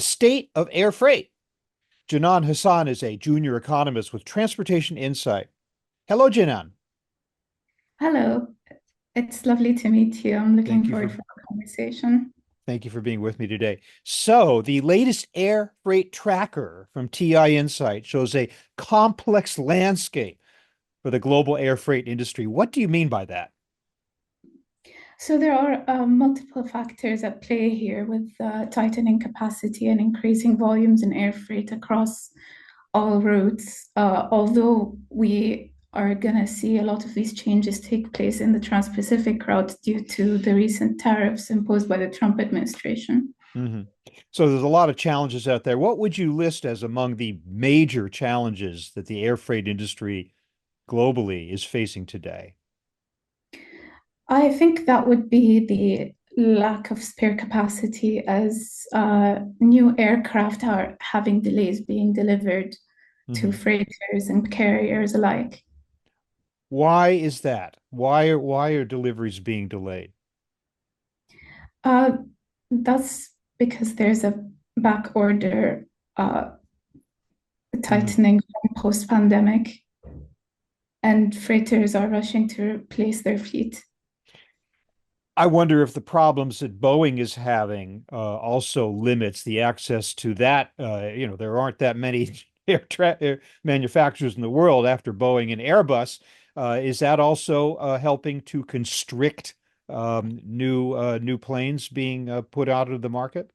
state of air freight. Janan Hassan is a junior economist with Transportation Insight. Hello, Janan. Hello, it's lovely to meet you. I'm looking Thank you forward for for our conversation. thank you for being with me today. So, the latest air freight tracker from TI Insight shows a complex landscape for the global air freight industry. What do you mean by that? So there are multiple factors at play here with tightening capacity and increasing volumes in air freight across all routes. Although we are going to see a lot of these changes take place in the Trans-Pacific route due to the recent tariffs imposed by the Trump administration. Mhm. So there's a lot of challenges out there. What would you list as among the major challenges that the air freight industry globally is facing today? I think that would be the lack of spare capacity as new aircraft are having delays being delivered to Mhm. freighters and carriers alike. Why is that? Why are deliveries being delayed? Uh, that's because there's a back order uh, Mhm. tightening from post-pandemic, and freighters are rushing to replace their fleet. I wonder if the problems that Boeing is having also limits the access to that. There aren't that many air manufacturers in the world after Boeing and Airbus. Is that also helping to constrict new planes being put out of the market?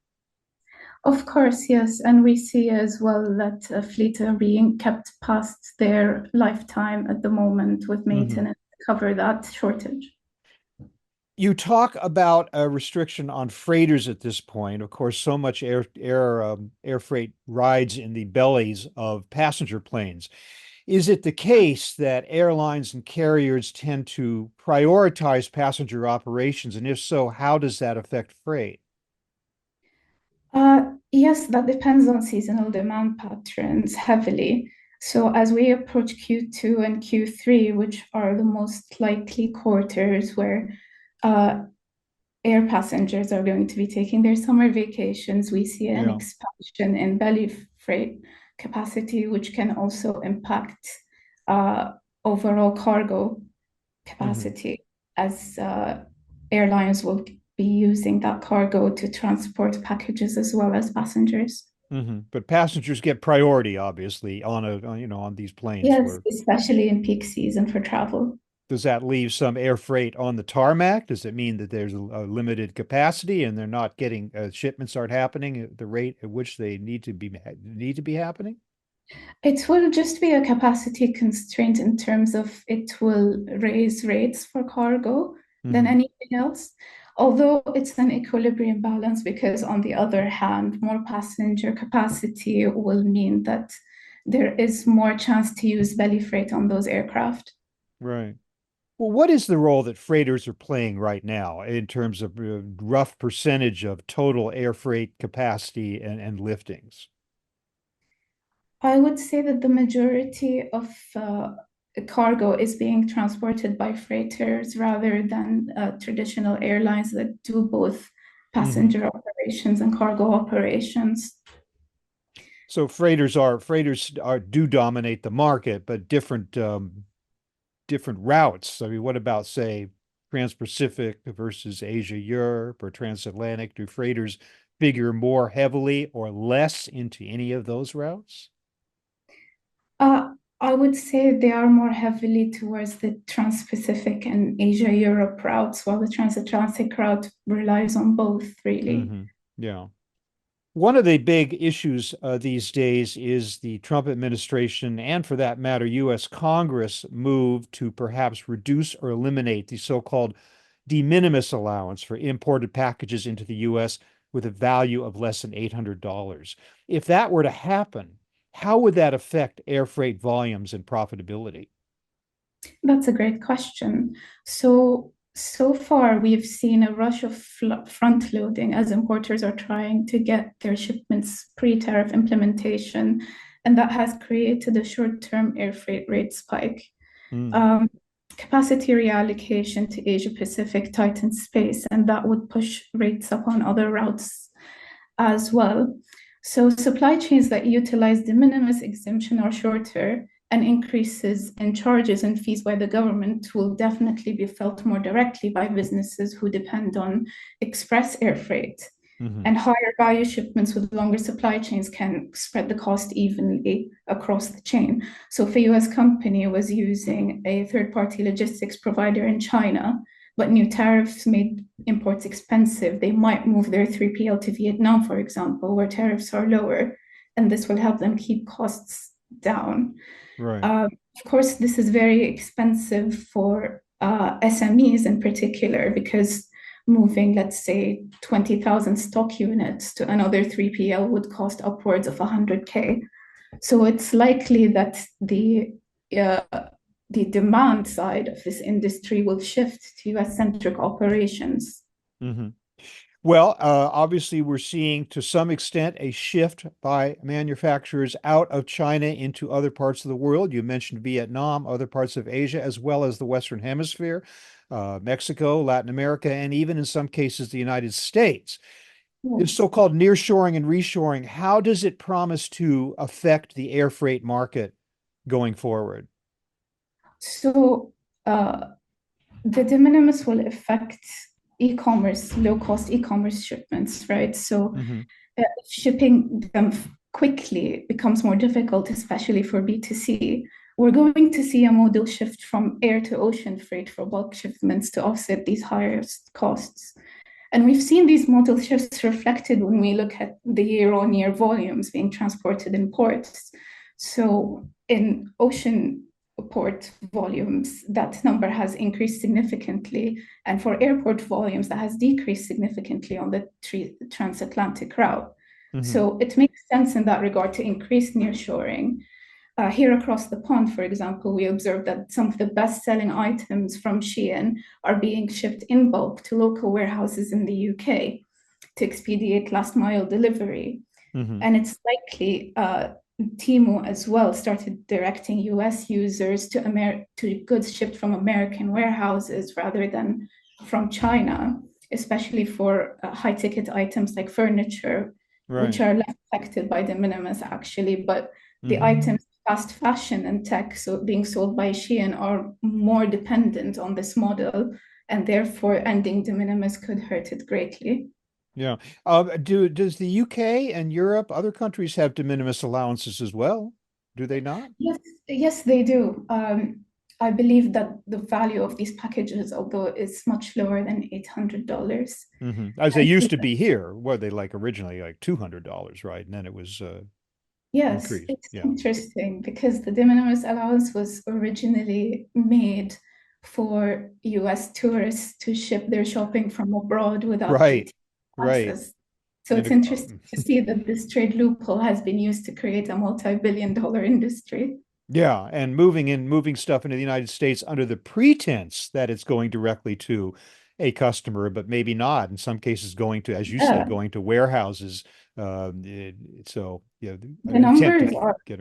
Of course, yes, and we see as well that fleets are being kept past their lifetime at the moment with Mhm. maintenance to cover that shortage. You talk about a restriction on freighters at this point. Of course, so much air freight rides in the bellies of passenger planes. Is it the case that airlines and carriers tend to prioritize passenger operations? And if so, how does that affect freight? Yes, that depends on seasonal demand patterns heavily. So as we approach Q2 and Q3, which are the most likely quarters where uh, air passengers are going to be taking their summer vacations, we see an Yeah. expansion in belly freight capacity, which can also impact uh, overall cargo Hmm. capacity as airlines will be using that cargo to transport packages as well as passengers. But passengers get priority, obviously, on these planes Yes, where especially in peak season for travel. does that leave some air freight on the tarmac? Does it mean that there's a limited capacity and they're not getting shipments aren't happening at the rate at which they need to be happening? It will just be a capacity constraint in terms of it will raise rates for cargo than Hmm. anything else. Although it's an equilibrium balance, because on the other hand, more passenger capacity will mean that there is more chance to use belly freight on those aircraft. Right. Well, what is the role that freighters are playing right now in terms of rough percentage of total air freight capacity and liftings? I would say that the majority of cargo is being transported by freighters rather than traditional airlines that do both Hmm. passenger operations and cargo operations. So freighters do dominate the market, but different routes. I mean, what about say Trans-Pacific versus Asia-Europe or Transatlantic? Do freighters figure more heavily or less into any of those routes? Uh, I would say they are more heavily towards the Trans-Pacific and Asia-Europe routes, while the Transatlantic route relies on both, really. Hmm. Yeah. One of the big issues these days is the Trump administration, and for that matter, U.S. Congress move to perhaps reduce or eliminate the so-called de minimis allowance for imported packages into the U.S. with a value of less than $800. If that were to happen, how would that affect air freight volumes and profitability? That's a great question. So far, we've seen a rush of front loading as importers are trying to get their shipments pre-tariff implementation, and that has created a short-term air freight rate spike. Mm. Um, Capacity reallocation to Asia Pacific tightens space, and that would push rates up on other routes as well. So supply chains that utilize de minimis exemption are shorter, and increases in charges and fees by the government will definitely be felt more directly by businesses who depend on express air freight. Hmm. And higher value shipments with longer supply chains can spread the cost evenly across the chain. So if a US company was using a third-party logistics provider in China, but new tariffs made imports expensive, they might move their 3PL to Vietnam, for example, where tariffs are lower, and this will help them keep costs down. Right. Of course, this is very expensive for SMEs in particular because moving, let's say, 20,000 stock units to another 3PL would cost upwards of 100K. So it's likely that uh, the demand side of this industry will shift to US-centric operations. Hmm. Well, obviously, we're seeing to some extent a shift by manufacturers out of China into other parts of the world. You mentioned Vietnam, other parts of Asia, as well as the Western Hemisphere, Mexico, Latin America, and even in some cases, the United States. This Yes. so-called nearshoring and reshoring, how does it promise to affect the air freight market going forward? So uh, the de minimis will affect e-commerce, low-cost e-commerce shipments, right? So Hmm. shipping them quickly becomes more difficult, especially for B2C. We're going to see a modal shift from air to ocean freight for bulk shipments to offset these higher costs. And we've seen these modal shifts reflected when we look at the year-on-year volumes being transported in ports. So in ocean port volumes, that number has increased significantly. And for airport volumes, that has decreased significantly on the transatlantic route. Hmm. So it makes sense in that regard to increase nearshoring. Here across the pond, for example, we observed that some of the best-selling items from Shein are being shipped in bulk to local warehouses in the UK to expedite last-mile delivery. Hmm. And it's likely Temu as well started directing US users to goods shipped from American warehouses rather than from China, especially for high-ticket items like furniture, which Right. are less affected by de minimis actually, but the Hmm. items fast fashion and tech, so being sold by Shein, are more dependent on this model, and therefore ending de minimis could hurt it greatly. Yeah. Does the UK and Europe, other countries have de minimis allowances as well? Do they not? Yes, yes, they do. I believe that the value of these packages, although is much lower than $800. Hmm. As they used to be here, were they like originally like $200, right? And then it was Yes, increased. it's Yeah. interesting because the de minimis allowance was originally made for US tourists to ship their shopping from abroad without Right. duty Right. taxes. So And it's interesting to see that this trade loophole has been used to create a multi-billion-dollar industry. yeah, and moving stuff into the United States under the pretense that it's going directly to a customer, but maybe not. In some cases, going to, as you said, Yeah, going to warehouses. So yeah, the an attempt to numbers are get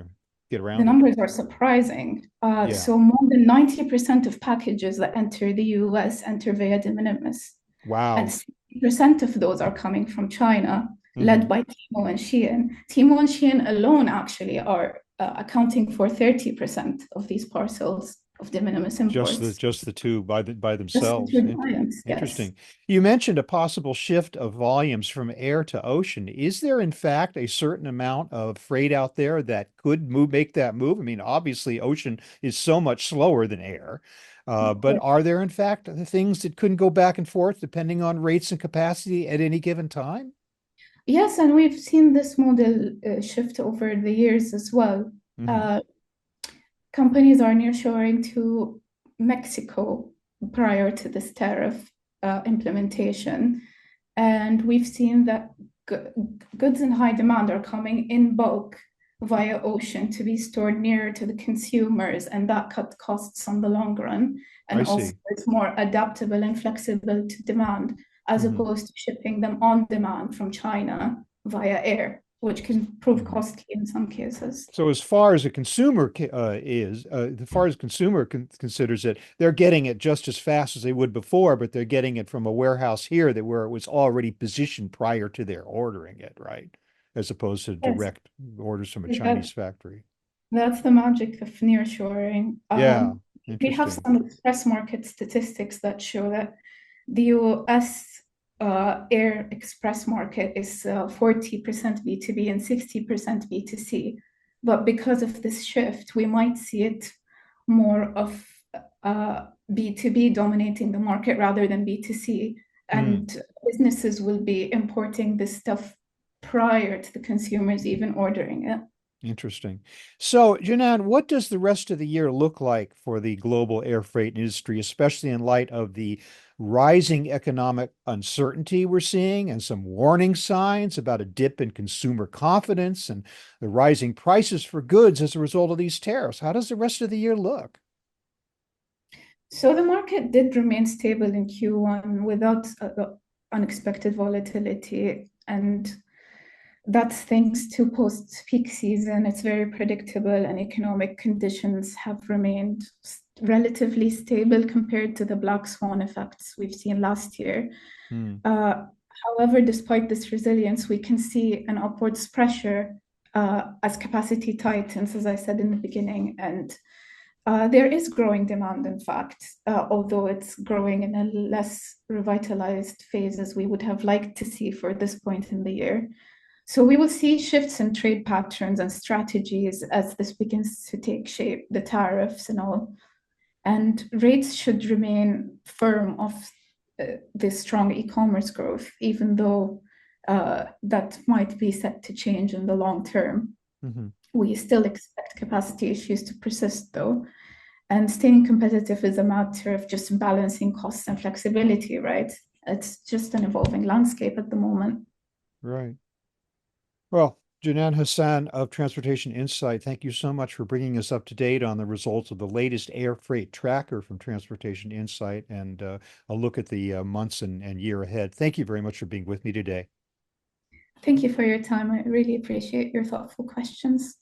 get the around it. numbers are surprising. Yeah. So more than 90% of packages that enter the US enter via de minimis, and Wow. 60% of those are coming from China, led Hmm. by Temu and Shein. Temu and Shein alone actually are accounting for 30% of these parcels of de minimis imports. Just the two by Just the themselves. two clients, yes. Interesting. You mentioned a possible shift of volumes from air to ocean. Is there in fact a certain amount of freight out there that could make that move? I mean, obviously ocean is so much slower than air. But are there in fact the things that couldn't go back and forth depending on rates and capacity at any given time? Yes, and we've seen this model shift over the years as well. Hmm. Uh, Companies are nearshoring to Mexico prior to this tariff implementation. And we've seen that goods in high demand are coming in bulk via ocean to be stored nearer to the consumers, and that cut costs on the long run. I And also, see. it's more adaptable and flexible to demand as Hmm. opposed to shipping them on demand from China via air, which can prove Hmm. costly in some cases. So as far as a consumer as far as consumer considers it, they're getting it just as fast as they would before, but they're getting it from a warehouse here that where it was already positioned prior to their ordering it, right? as opposed to Yes, direct orders from a that, Chinese factory. that's the magic of nearshoring. Yeah, We have interesting. some express market statistics that show that the US air express market is 40% B2B and 60% B2C. But because of this shift, we might see it more of B2B dominating the market rather than B2C. Hmm. And businesses will be importing this stuff prior to the consumers even ordering it. Interesting. So, Janan, what does the rest of the year look like for the global air freight industry, especially in light of the rising economic uncertainty we're seeing and some warning signs about a dip in consumer confidence and the rising prices for goods as a result of these tariffs? How does the rest of the year look? So the market did remain stable in Q1 without unexpected volatility, and that's thanks to post-peak season. It's very predictable, and economic conditions have remained relatively stable compared to the black swan effects we've seen last year. Hmm. Uh, However, despite this resilience, we can see an upwards pressure as capacity tightens, as I said in the beginning, and there is growing demand, in fact, although it's growing in a less revitalized phase as we would have liked to see for this point in the year. So we will see shifts in trade patterns and strategies as this begins to take shape, the tariffs and all. And rates should remain firm of this strong e-commerce growth, even though that might be set to change in the long term. Hmm. We still expect capacity issues to persist, though. And staying competitive is a matter of just balancing costs and flexibility, right? It's just an evolving landscape at the moment. Right. Well, Janan Hassan of Transportation Insight, thank you so much for bringing us up to date on the results of the latest air freight tracker from Transportation Insight and a look at the months and year ahead. Thank you very much for being with me today. Thank you for your time. I really appreciate your thoughtful questions.